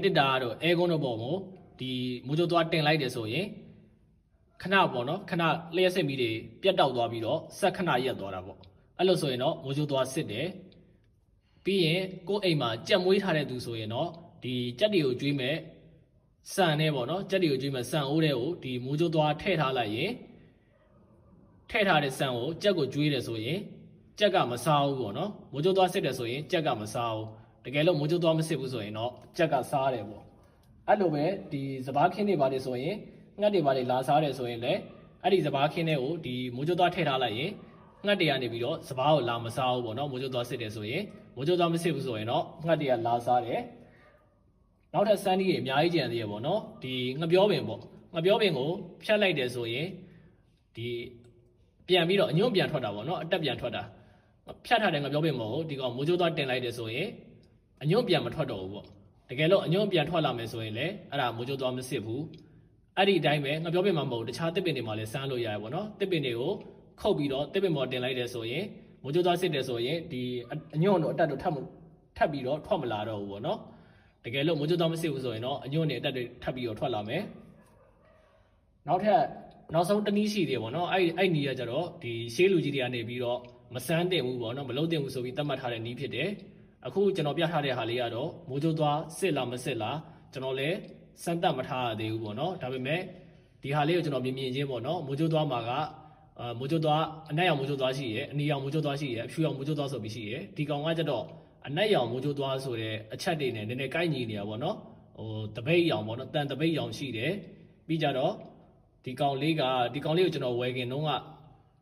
တစ်တာကတော့အဲကုန်းတော့ပေါ့မို့ဒီမိုးကြိုးသွားတင်လိုက်တယ်ဆိုရင်ခဏပေါ့နော်ခဏလျှက်စစ်မီတွေပြတ်တောက်သွားပြီးတော့ဆက်ခဏရက်သွားတာပေါ့အဲ့လိုဆိုရင်တော့မိုးကြိုးသွားစစ်တယ်ပြီးရင်ကိုယ်အိမ်မှာကြက်မွေးထားတဲ့သူဆိုရင်တော့ဒီကြက်တွေကိုကျွေးမဲ့ဆန်နဲ့ပေါ့နော်ကြက်တွေကိုကျွေးမဲ့ဆန်အိုးတွေကိုဒီမိုးကြိုးသွားထည့်ထားလိုက်ရင်ထည့်ထားတဲ့ဆန်ကိုကြက်ကိုကျွေးတယ်ဆိုရင်ကြက်ကမစားဘူးပေါ့နော်မိုးကြိုးသွားစစ်တယ်ဆိုရင်ကြက်ကမစားဘူးတကယ်လို့မိုးကြိုးသွားမစစ်ဘူးဆိုရင်တော့ကြက်ကစားတယ်ပေါ့အဲ့လိုပဲဒီစပားခင်းတွေပါတယ်ဆိုရင်ငှက်တွေပါတယ်လာစားတယ်ဆိုရင်လည်းအဲ့ဒီစပားခင်းတွေကိုဒီမိုးကြိုးသွားထည့်ထားလိုက်ရင်ငှက်တွေကနေပြီးတော့စပားကိုလာမစားဘူးပေါ့နော်မိုးကြိုးသွားစစ်တယ်ဆိုရင်မိုးကြိုးသွားမစစ်ဘူးဆိုရင်တော့ငှက်တွေကလာစားတယ်နောက်ထပ်စမ်းဒီတွေအများကြီးကြံသေးရပေါ့နော်ဒီငှက်ပြောပင်ပေါ့ငှက်ပြောပင်ကိုဖြတ်လိုက်တယ်ဆိုရင်ဒီပြန်ပြီးတော့အညွန့်ပြန်ထွက်တာပေါ့နော်အတက်ပြန်ထွက်တာဖြတ်ထားတဲ့ငှက်ပြောပင်မို့ဒီကောင်မိုးကြိုးသွားတင်လိုက်တယ်ဆိုရင်အညွန့်ပြန်မထွက်တော့ဘူးပေါ့တကယ်လို့အညွန့်ပြန်ထွက်လာမယ်ဆိုရင်လည်းအဲ့ဒါမိုးကြိုးသွားမစစ်ဘူးအဲ့ဒီအတိုင်းပဲငှက်ပြောပင်မှာမဟုတ်တခြားတစ်ပင်တွေမှာလည်းစမ်းလို့ရတယ်ပေါ့နော်တစ်ပင်တွေကိုခုတ်ပြီးတော့တစ်ပင်ပေါ်တင်လိုက်တယ်ဆိုရင်မိုးကြိုးသွားစစ်တယ်ဆိုရင်ဒီအညွန့်တို့အတက်တို့ထပ်ပြီးတော့ထွက်မလာတော့ဘူးပေါ့နော်တကယ်လို့မိုးကြိုးသွားမစစ်ဘူးဆိုရင်တော့အညွန့်တွေအတက်တွေထပ်ပြီးတော့ထွက်လာမယ်နောက်ဆုံးတနည်းရှိသေးပေါ့နော်အဲ့နီးရကြတော့ဒီရှေးလူကြီးတွေကနေပြီးတော့မစမ်းတင်ဘူးပေါ့နော်မလုံးတင်ဘူးဆိုပြီးသတ်မှတ်ထားတဲ့နီးဖြစ်တယ်အခုကျွန်တော်ပြထားတဲ့ဟာလေးကတော့မိုးကြိုးသွားစစ်လားမစစ်လားကျွန်တော်လည်းစမ်းသပ်မထားရသေးဘူးပေါ့နော်ဒါပေမဲ့ဒီဟာလေးကိုကျွန်တော်မြင်ချင်းပေါ့နော်မိုးကြိုးသွားမှာကမိုးကြိုးသွားအနက်ရောင်မိုးကြိုးသွားရှိရယ်အနီရောင်မိုးကြိုးသွားရှိရယ်အဖြူရောင်မိုးကြိုးသွားဆိုပြီးရှိရယ်ဒီကောင်ကကြတော့အနက်ရောင်မိုးကြိုးသွားဆိုတဲ့အချက်တွေနဲ့နည်းနည်းကိုက်ညီနေတာပေါ့နော်တပိတ်ရောင်ပေါ့နော်တန်တပိတ်ရောင်ရှိတယ်ပြီးကြတော့ဒီကောင်လေးကိုကျွန်တော်ဝယ်ခင်တုန်းက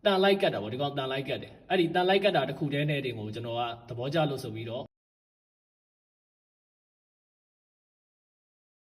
တန်လိုက်ကတ်တာပေါ့ဒီကောင်တန်လိုက်ကတ်တယ်အဲ့ဒီတန်လိုက်ကတ်တာတစ်ခုတည်းနဲ့တင်ကိုကျွန်တော်ကသဘောကျလို့ဆိုပြီးတော့